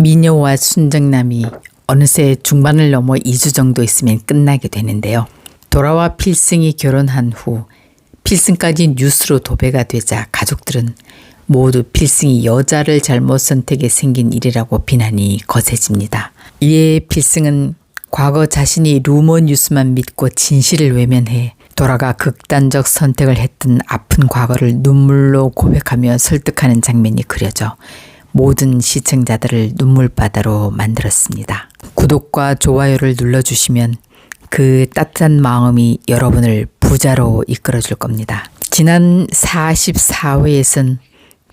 미녀와 순정남이 어느새 중반을 넘어 2주 정도 있으면 끝나게 되는데요. 도라와 필승이 결혼한 후 필승까지 뉴스로 도배가 되자 가족들은 모두 필승이 여자를 잘못 선택해 생긴 일이라고 비난이 거세집니다. 이에 필승은 과거 자신이 루머 뉴스만 믿고 진실을 외면해 도라가 극단적 선택을 했던 아픈 과거를 눈물로 고백하며 설득하는 장면이 그려져 모든 시청자들을 눈물바다로 만들었습니다. 구독과 좋아요를 눌러주시면 그 따뜻한 마음이 여러분을 부자로 이끌어줄 겁니다. 지난 44회에선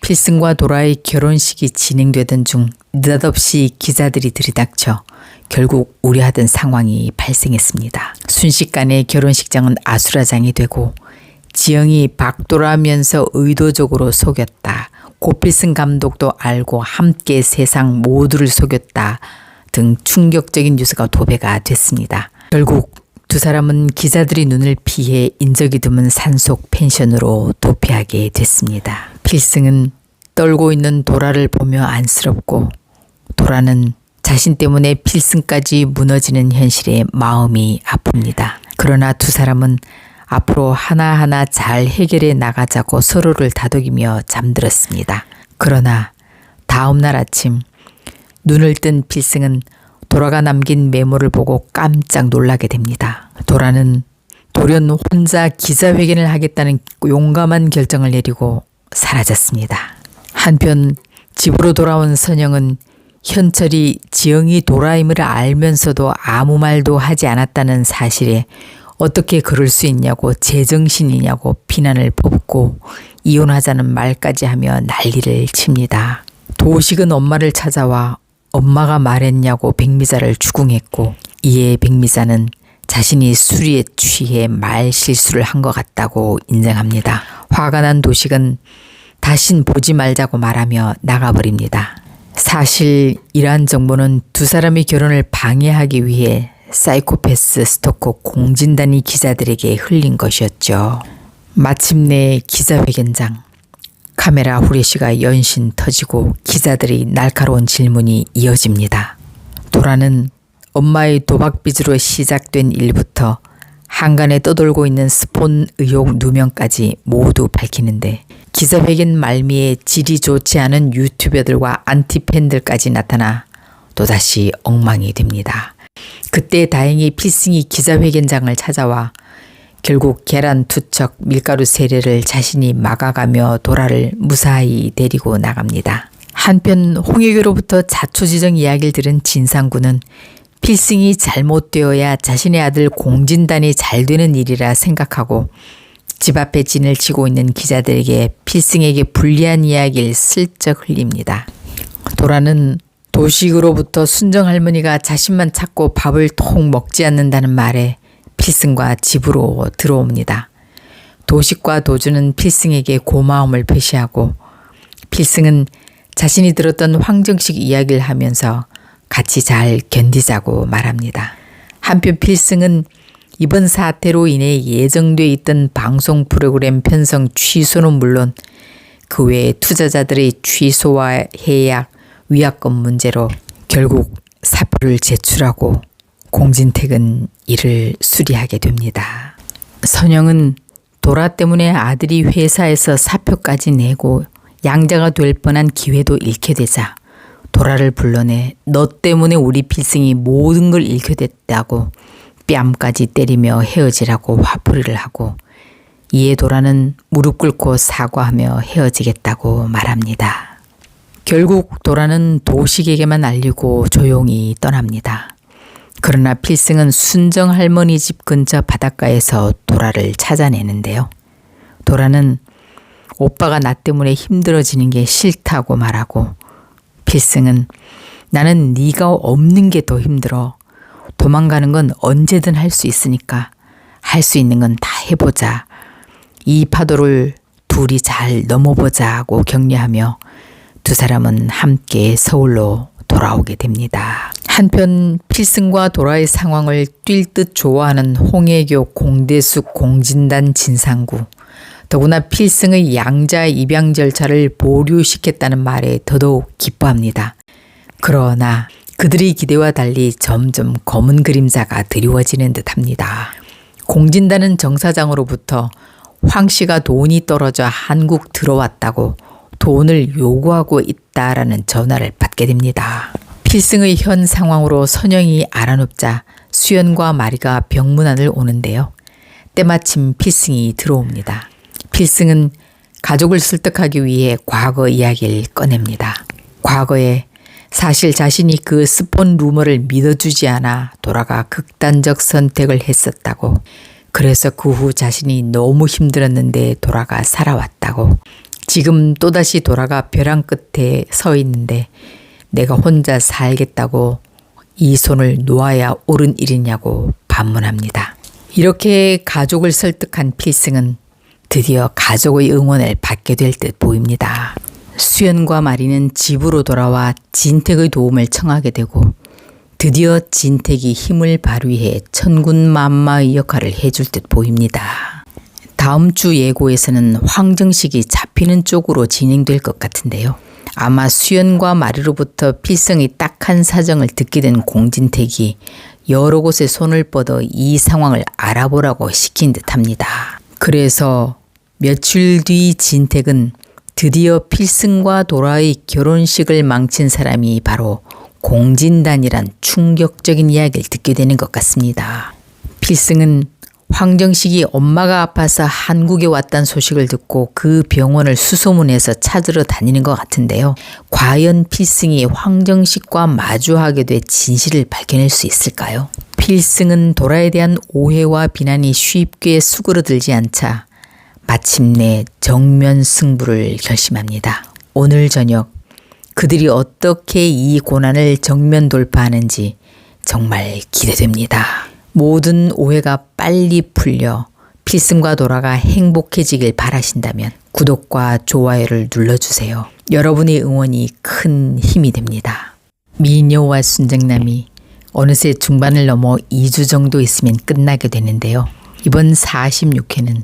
필승과 도라의 결혼식이 진행되던 중 느닷없이 기자들이 들이닥쳐 결국 우려하던 상황이 발생했습니다. 순식간에 결혼식장은 아수라장이 되고 지영이 박도라면서 의도적으로 속였다. 고필승 감독도 알고 함께 세상 모두를 속였다 등 충격적인 뉴스가 도배가 됐습니다. 결국 두 사람은 기자들이 눈을 피해 인적이 드문 산속 펜션으로 도피하게 됐습니다. 필승은 떨고 있는 도라를 보며 안쓰럽고 도라는 자신 때문에 필승까지 무너지는 현실에 마음이 아픕니다. 그러나 두 사람은 앞으로 하나하나 잘 해결해 나가자고 서로를 다독이며 잠들었습니다. 그러나 다음 날 아침 눈을 뜬 필승은 도라가 남긴 메모를 보고 깜짝 놀라게 됩니다. 도라는 돌연 혼자 기자회견을 하겠다는 용감한 결정을 내리고 사라졌습니다. 한편 집으로 돌아온 선영은 현철이 지영이 도라임을 알면서도 아무 말도 하지 않았다는 사실에 어떻게 그럴 수 있냐고 제정신이냐고 비난을 퍼붓고 이혼하자는 말까지 하며 난리를 칩니다. 도식은 엄마를 찾아와 엄마가 말했냐고 백미자를 추궁했고 이에 백미자는 자신이 술에 취해 말 실수를 한 것 같다고 인정합니다. 화가 난 도식은 다신 보지 말자고 말하며 나가버립니다. 사실 이러한 정보는 두 사람의 결혼을 방해하기 위해 사이코패스 스토커 공진단이 기자들에게 흘린 것이었죠. 마침내 기자회견장. 카메라 후레쉬가 연신 터지고 기자들의 날카로운 질문이 이어집니다. 도라는 엄마의 도박빚으로 시작된 일부터 한간에 떠돌고 있는 스폰 의혹 누명까지 모두 밝히는데 기자회견 말미에 질이 좋지 않은 유튜버들과 안티팬들까지 나타나 또다시 엉망이 됩니다. 그때 다행히 필승이 기자회견장을 찾아와 결국 계란 투척 밀가루 세례를 자신이 막아가며 도라를 무사히 데리고 나갑니다. 한편 홍익으로부터 자초지정 이야기를 들은 진상군은 필승이 잘못되어야 자신의 아들 공진단이 잘 되는 일이라 생각하고 집 앞에 진을 치고 있는 기자들에게 필승에게 불리한 이야기를 슬쩍 흘립니다. 도라는 도식으로부터 순정할머니가 자신만 찾고 밥을 통 먹지 않는다는 말에 필승과 집으로 들어옵니다. 도식과 도주는 필승에게 고마움을 표시하고 필승은 자신이 들었던 황정식 이야기를 하면서 같이 잘 견디자고 말합니다. 한편 필승은 이번 사태로 인해 예정돼 있던 방송 프로그램 편성 취소는 물론 그 외에 투자자들의 취소와 해약, 위약금 문제로 결국 사표를 제출하고 공진택은 이를 수리하게 됩니다. 선영은 도라 때문에 아들이 회사에서 사표까지 내고 양자가 될 뻔한 기회도 잃게 되자 도라를 불러내 너 때문에 우리 필승이 모든 걸 잃게 됐다고 뺨까지 때리며 헤어지라고 화풀이를 하고 이에 도라는 무릎 꿇고 사과하며 헤어지겠다고 말합니다. 결국 도라는 도식에게만 알리고 조용히 떠납니다. 그러나 필승은 순정 할머니 집 근처 바닷가에서 도라를 찾아내는데요. 도라는 오빠가 나 때문에 힘들어지는 게 싫다고 말하고 필승은 나는 네가 없는 게 더 힘들어. 도망가는 건 언제든 할 수 있으니까 할 수 있는 건 다 해보자. 이 파도를 둘이 잘 넘어보자고 격려하며 두 사람은 함께 서울로 돌아오게 됩니다. 한편 필승과 도라의 상황을 뛸 듯 좋아하는 홍혜교, 공대숙, 공진단, 진상구 더구나 필승의 양자 입양 절차를 보류시켰다는 말에 더더욱 기뻐합니다. 그러나 그들의 기대와 달리 점점 검은 그림자가 드리워지는 듯합니다. 공진단은 정사장으로부터 황 씨가 돈이 떨어져 한국 들어왔다고 돈을 요구하고 있다라는 전화를 받게 됩니다. 필승의 현 상황으로 선영이 알아눕자 수연과 마리가 병문안을 오는데요. 때마침 필승이 들어옵니다. 필승은 가족을 설득하기 위해 과거 이야기를 꺼냅니다. 과거에 사실 자신이 그 스폰 루머를 믿어주지 않아 돌아가 극단적 선택을 했었다고. 그래서 그 후 자신이 너무 힘들었는데 돌아가 살아왔다고. 지금 또다시 돌아가 벼랑 끝에 서 있는데 내가 혼자 살겠다고 이 손을 놓아야 옳은 일이냐고 반문합니다. 이렇게 가족을 설득한 필승은 드디어 가족의 응원을 받게 될 듯 보입니다. 수연과 마리는 집으로 돌아와 진택의 도움을 청하게 되고 드디어 진택이 힘을 발휘해 천군만마의 역할을 해줄 듯 보입니다. 다음 주 예고에서는 황정식이 잡히는 쪽으로 진행될 것 같은데요. 아마 수연과 마리로부터 필승의 딱한 사정을 듣게 된 공진택이 여러 곳에 손을 뻗어 이 상황을 알아보라고 시킨 듯합니다. 그래서 며칠 뒤 진택은 드디어 필승과 도라의 결혼식을 망친 사람이 바로 공진단이란 충격적인 이야기를 듣게 되는 것 같습니다. 필승은 황정식이 엄마가 아파서 한국에 왔다는 소식을 듣고 그 병원을 수소문해서 찾으러 다니는 것 같은데요. 과연 필승이 황정식과 마주하게 돼 진실을 밝혀낼 수 있을까요? 필승은 도라에 대한 오해와 비난이 쉽게 수그러들지 않자 마침내 정면 승부를 결심합니다. 오늘 저녁 그들이 어떻게 이 고난을 정면 돌파하는지 정말 기대됩니다. 모든 오해가 빨리 풀려 필승과 도라가 행복해지길 바라신다면 구독과 좋아요를 눌러주세요. 여러분의 응원이 큰 힘이 됩니다. 미녀와 순정남이 어느새 중반을 넘어 2주 정도 있으면 끝나게 되는데요. 이번 46회는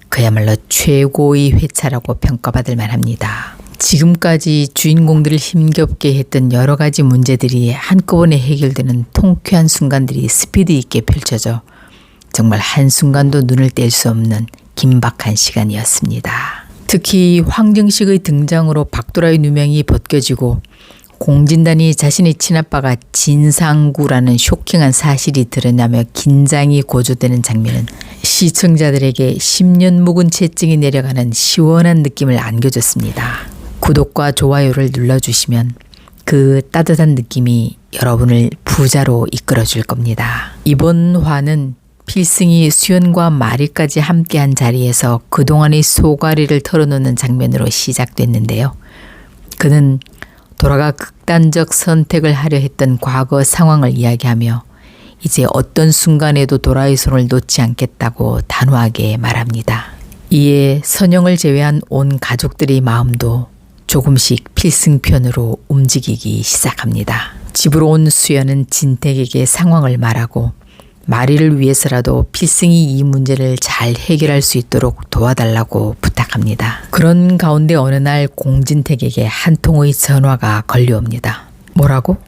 그야말로 최고의 회차라고 평가받을 만합니다. 지금까지 주인공들을 힘겹게 했던 여러 가지 문제들이 한꺼번에 해결되는 통쾌한 순간들이 스피드 있게 펼쳐져 정말 한순간도 눈을 뗄 수 없는 긴박한 시간이었습니다. 특히 황정식의 등장으로 박도라의 누명이 벗겨지고 공진단이 자신의 친아빠가 진상구라는 쇼킹한 사실이 드러나며 긴장이 고조되는 장면은 시청자들에게 10년 묵은 채증이 내려가는 시원한 느낌을 안겨줬습니다. 구독과 좋아요를 눌러주시면 그 따뜻한 느낌이 여러분을 부자로 이끌어줄 겁니다. 이번 화는 필승이 수연과 마리까지 함께한 자리에서 그동안의 소가리를 털어놓는 장면으로 시작됐는데요. 그는 도라가 극단적 선택을 하려 했던 과거 상황을 이야기하며 이제 어떤 순간에도 도라의 손을 놓지 않겠다고 단호하게 말합니다. 이에 선영을 제외한 온 가족들의 마음도 조금씩 필승 편으로 움직이기 시작합니다. 집으로 온 수연은 진택에게 상황을 말하고 마리를 위해서라도 필승이 이 문제를 잘 해결할 수 있도록 도와달라고 부탁합니다. 그런 가운데 어느 날 공진택에게 한 통의 전화가 걸려옵니다. 뭐라고?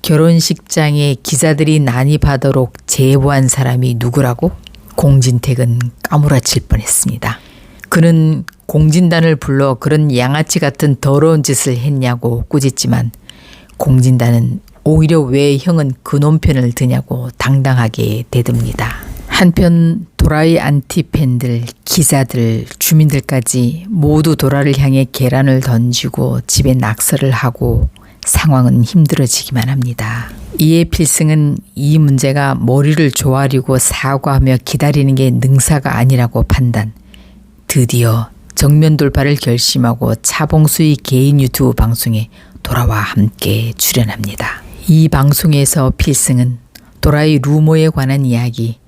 결혼식장에 기자들이 난입하도록 제보한 사람이 누구라고? 공진택은 까무라칠 뻔했습니다. 그는 공진단을 불러 그런 양아치 같은 더러운 짓을 했냐고 꾸짖지만 공진단은 오히려 왜 형은 그놈 편을 드냐고 당당하게 대듭니다. 한편 도라의 안티팬들, 기자들, 주민들까지 모두 도라를 향해 계란을 던지고 집에 낙서를 하고 상황은 힘들어지기만 합니다. 이에 필승은 이 문제가 머리를 조아리고 사과하며 기다리는 게 능사가 아니라고 판단. 드디어 정면 돌파를 결심하고 차봉수의 개인 유튜브 방송에 도라와 함께 출연합니다. 이 방송에서 필승은 도라의 루머에 관한 이야기,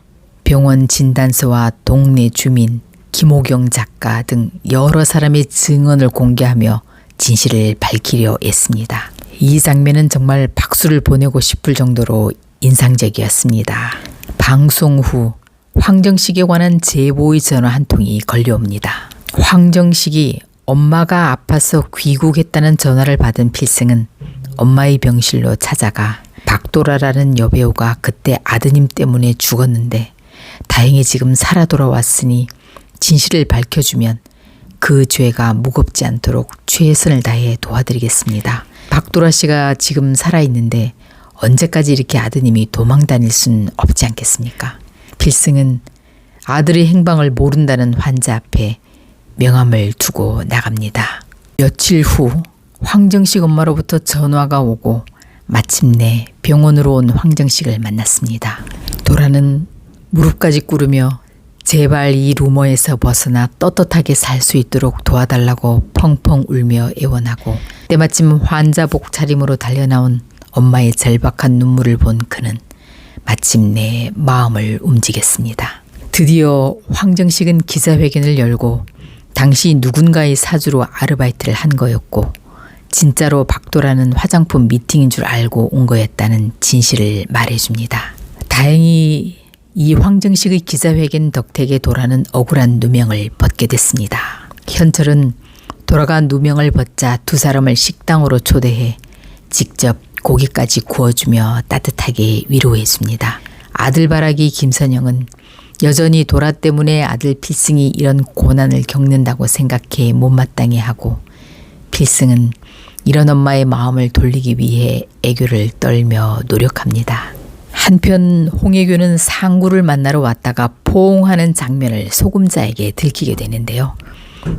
병원 진단서와 동네 주민, 김호경 작가 등 여러 사람의 증언을 공개하며 진실을 밝히려 애씁니다. 이 장면은 정말 박수를 보내고 싶을 정도로 인상적이었습니다. 방송 후 황정식에 관한 제보의 전화 한 통이 걸려옵니다. 황정식이 엄마가 아파서 귀국했다는 전화를 받은 필승은 엄마의 병실로 찾아가 박도라라는 여배우가 그때 아드님 때문에 죽었는데 다행히 지금 살아 돌아왔으니 진실을 밝혀주면 그 죄가 무겁지 않도록 최선을 다해 도와드리겠습니다. 박도라 씨가 지금 살아있는데 언제까지 이렇게 아드님이 도망 다닐 순 없지 않겠습니까? 필승은 아들의 행방을 모른다는 환자 앞에 명함을 두고 나갑니다. 며칠 후 황정식 엄마로부터 전화가 오고 마침내 병원으로 온 황정식을 만났습니다. 도라는 무릎까지 꿇으며 제발 이 루머에서 벗어나 떳떳하게 살 수 있도록 도와달라고 펑펑 울며 애원하고 때마침 환자복 차림으로 달려나온 엄마의 절박한 눈물을 본 그는 마침내 마음을 움직였습니다. 드디어 황정식은 기자회견을 열고 당시 누군가의 사주로 아르바이트를 한 거였고 진짜로 박도라는 화장품 미팅인 줄 알고 온 거였다는 진실을 말해줍니다. 다행히 이 황정식의 기자회견 덕택에 도라는 억울한 누명을 벗게 됐습니다. 현철은 도라가 누명을 벗자 두 사람을 식당으로 초대해 직접 고기까지 구워주며 따뜻하게 위로해줍니다. 아들바라기 김선영은 여전히 도라 때문에 아들 필승이 이런 고난을 겪는다고 생각해 못마땅해 하고 필승은 이런 엄마의 마음을 돌리기 위해 애교를 떨며 노력합니다. 한편 홍혜교는 상구를 만나러 왔다가 포옹하는 장면을 소금자에게 들키게 되는데요.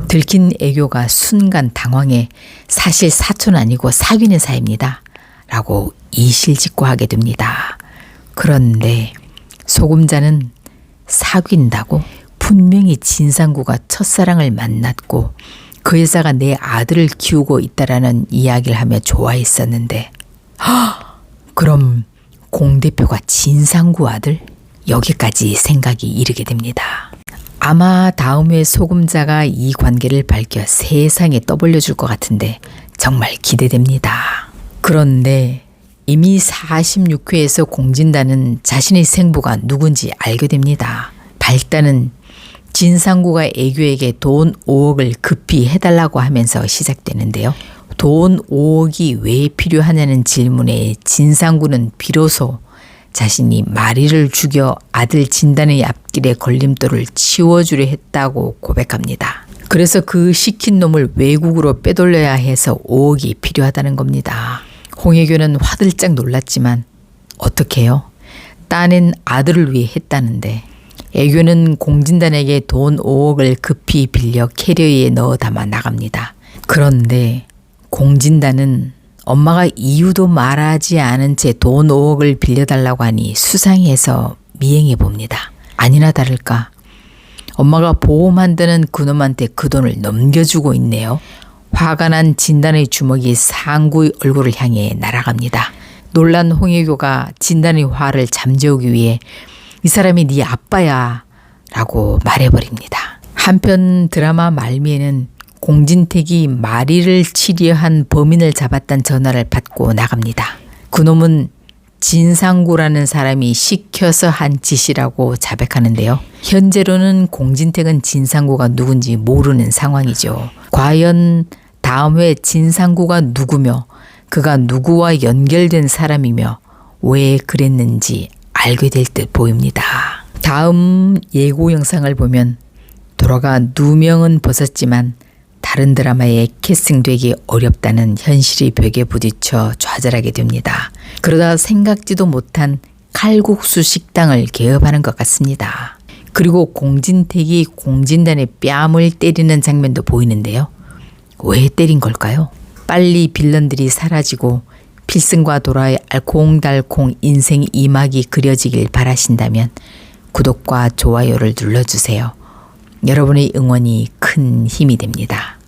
들킨 애교가 순간 당황해 사실 사촌 아니고 사귀는 사이입니다. 라고 이실직고하게 됩니다. 그런데 소금자는 사귄다고? 분명히 진상구가 첫사랑을 만났고 그 여자가 내 아들을 키우고 있다라는 이야기를 하며 좋아했었는데 그럼 공 대표가 진상구 아들? 여기까지 생각이 이르게 됩니다. 아마 다음에 소금자가 이 관계를 밝혀 세상에 떠벌려줄 것 같은데 정말 기대됩니다. 그런데 이미 46회에서 공진단은 자신의 생부가 누군지 알게 됩니다. 발단은 진상구가 애교에게 돈 5억을 급히 해달라고 하면서 시작되는데요. 돈 5억이 왜 필요하냐는 질문에 진상구는 비로소 자신이 마리를 죽여 아들 진단의 앞길에 걸림돌을 치워주려 했다고 고백합니다. 그래서 그 시킨 놈을 외국으로 빼돌려야 해서 5억이 필요하다는 겁니다. 홍혜교는 화들짝 놀랐지만 어떡해요? 따낸 아들을 위해 했다는데 애교는 공진단에게 돈 5억을 급히 빌려 캐리어에 넣어 담아 나갑니다. 그런데 공진단은 엄마가 이유도 말하지 않은 채 돈 5억을 빌려달라고 하니 수상해서 미행해 봅니다. 아니나 다를까 엄마가 보험 만드는 그놈한테 그 돈을 넘겨주고 있네요. 화가 난 진단의 주먹이 상구의 얼굴을 향해 날아갑니다. 놀란 홍혜교가 진단의 화를 잠재우기 위해 이 사람이 네 아빠야 라고 말해버립니다. 한편 드라마 말미에는 공진택이 마리를 치려한 범인을 잡았다는 전화를 받고 나갑니다. 그놈은 진상구라는 사람이 시켜서 한 짓이라고 자백하는데요. 현재로는 공진택은 진상구가 누군지 모르는 상황이죠. 과연 다음 회 진상구가 누구며 그가 누구와 연결된 사람이며 왜 그랬는지 알게 될 듯 보입니다. 다음 예고 영상을 보면 도라가 누명은 벗었지만 다른 드라마에 캐스팅되기 어렵다는 현실의 벽에 부딪혀 좌절하게 됩니다. 그러다 생각지도 못한 칼국수 식당을 개업하는 것 같습니다. 그리고 공진택이 공진단의 뺨을 때리는 장면도 보이는데요. 왜 때린 걸까요? 빨리 빌런들이 사라지고 필승과 도라의 알콩달콩 인생 2막이 그려지길 바라신다면 구독과 좋아요를 눌러주세요. 여러분의 응원이 큰 힘이 됩니다.